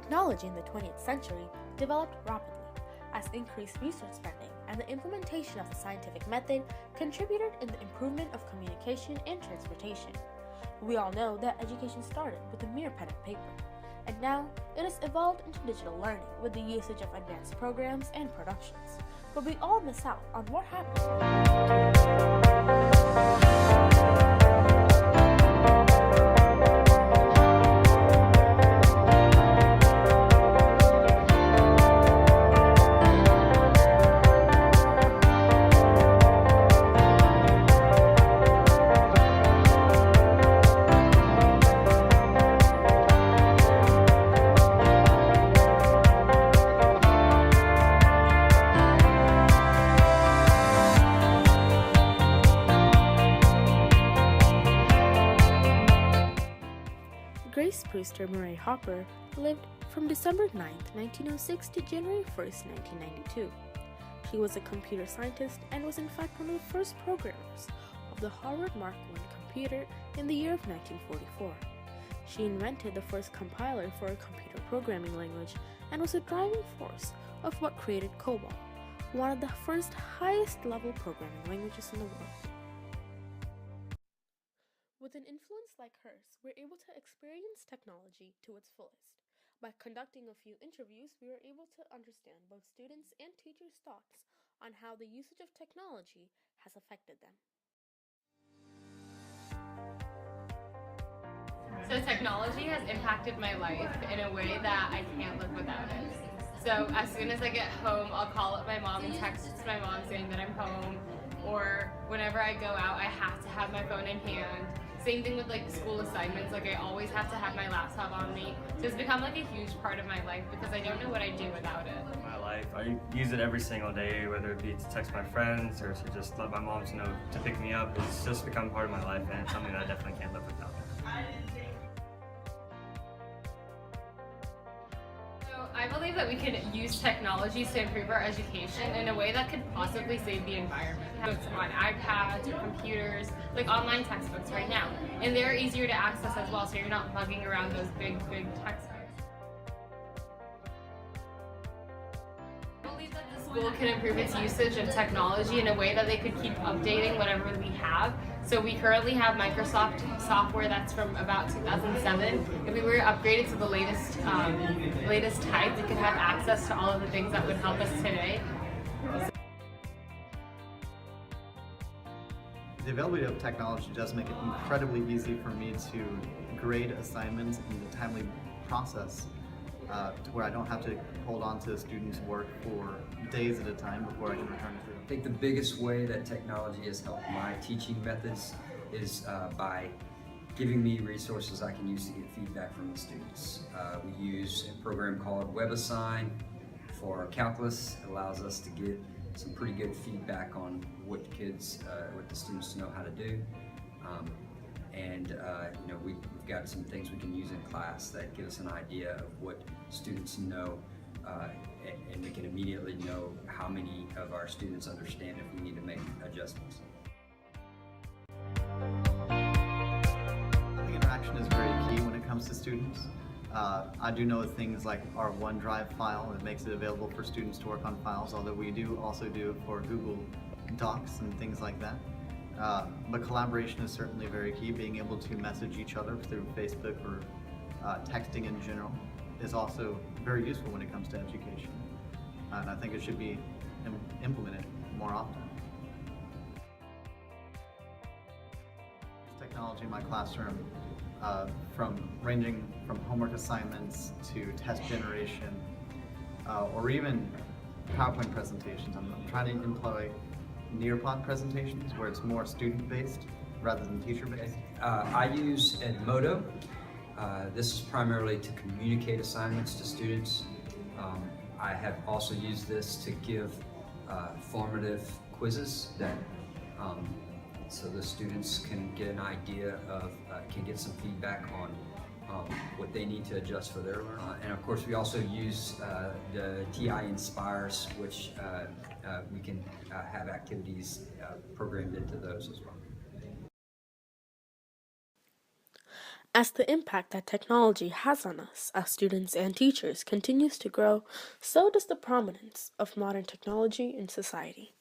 Technology in the 20th century developed rapidly as increased research spending and the implementation of the scientific method contributed in the improvement of communication and transportation. We all know that education started with a mere pen and paper, and now it has evolved into digital learning with the usage of advanced programs and productions. But we all miss out on what happened. Grace Brewster Murray Hopper lived from December 9, 1906 to January 1, 1992. She was a computer scientist and was in fact one of the first programmers of the Harvard Mark I computer in the year of 1944. She invented the first compiler for a computer programming language and was a driving force of what created COBOL, one of the first highest-level programming languages in the world. With an influence like hers, we're able to experience technology to its fullest. By conducting a few interviews, we were able to understand both students' and teachers' thoughts on how the usage of technology has affected them. So technology has impacted my life in a way that I can't live without it. So as soon as I get home, I'll call up my mom and text my mom saying that I'm home. Or whenever I go out, I have to have my phone in hand. Same thing with like school assignments, like I always have to have my laptop on me. So it's become like a huge part of my life because I don't know what I'd do without it. My life, I use it every single day, whether it be to text my friends or to just let my mom know to pick me up. It's just become part of my life and it's something that I definitely can't live without. I believe that we can use technologies to improve our education in a way that could possibly save the environment. It's on iPads or computers, like online textbooks right now. And they're easier to access as well, so you're not lugging around those big textbooks. I believe that the school can improve its usage of technology in a way that they could keep updating whatever we have. So we currently have Microsoft software that's from about 2007. If we were upgraded to the latest type, we could have access to all of the things that would help us today. The availability of technology does make it incredibly easy for me to grade assignments in a timely process to where I don't have to hold on to students' work for days at a time before I can return it to them. I think the biggest way that technology has helped my teaching methods is by giving me resources I can use to get feedback from the students. We use a program called WebAssign for calculus. It allows us to get some pretty good feedback on what the students know how to do. We've got some things we can use in class that give us an idea of what students know, and we can immediately know how many of our students understand if we need to make adjustments. I think interaction is very key when it comes to students. I do know things like our OneDrive file that makes it available for students to work on files, although we do also do it for Google Docs and things like that. But collaboration is certainly very key. Being able to message each other through Facebook or texting in general is also very useful when it comes to education. And I think it should be implemented more often. Technology in my classroom, ranging from homework assignments to test generation, or even PowerPoint presentations. I'm trying to employ Nearpod presentations where it's more student-based rather than teacher-based. I use Edmodo. This is primarily to communicate assignments to students. I have also used this to give formative quizzes that so the students can get an idea of, can get some feedback on what they need to adjust for their learning. And of course we also use the TI Inspires, which we can have activities programmed into those as well. As the impact that technology has on us as students and teachers continues to grow, so does the prominence of modern technology in society.